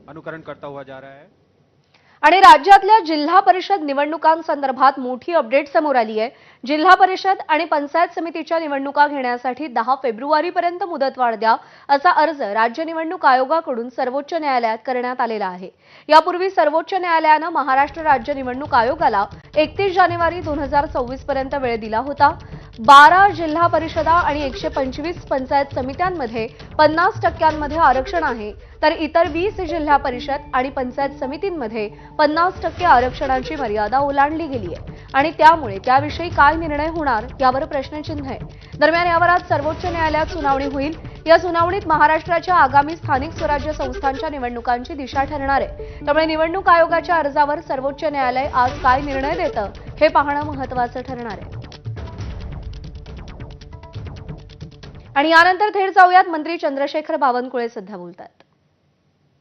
अनुकरण करता हुआ जा रहा है। आणि राज्यातल्या जिल्हा परिषद निवडणुकांसंदर्भात मोठी अपडेट समोर आली आहे। जिल्हा परिषद आणि पंचायत समितीच्या निवडणुका घेण्यासाठी 10 फेब्रुवारीपर्यंत मुदतवाढ द्या असा अर्ज राज्य निवडणूक आयोगाकडून सर्वोच्च न्यायालयात करण्यात आलेला आहे। यापूर्वी सर्वोच्च न्यायालयाने महाराष्ट्र राज्य निवडणूक आयोगाला 31 जानेवारी 2024 पर्यंत वेळ दिला होता। 12 जिल्हा परिषदा आणि 125 पंचायत समित्यांमध्ये 50% आरक्षण आहे, तर इतर 20 जिल्हा परिषद आणि पंचायत समितींमध्ये 50% आरक्षणाची मर्यादा ओलांडली गेली आहे आणि त्यामुळे त्याविषयी काय निर्णय होणार यावर प्रश्नचिन्ह आहे। दरम्यान यावर आज सर्वोच्च न्यायालयात सुनावणी होईल। या सुनावणीत महाराष्ट्राच्या आगामी स्थानिक स्वराज्य संस्थांच्या निवडणुकांची दिशा ठरणार आहे। त्यामुळे निवडणूक आयोगाच्या अर्जावर सर्वोच्च न्यायालय आज काय निर्णय देतं हे पाहणं महत्त्वाचं ठरणार आहे। आणि यानंतर थेट जाऊयात मंत्री चंद्रशेखर बावनकुळे सध्या बोलतात।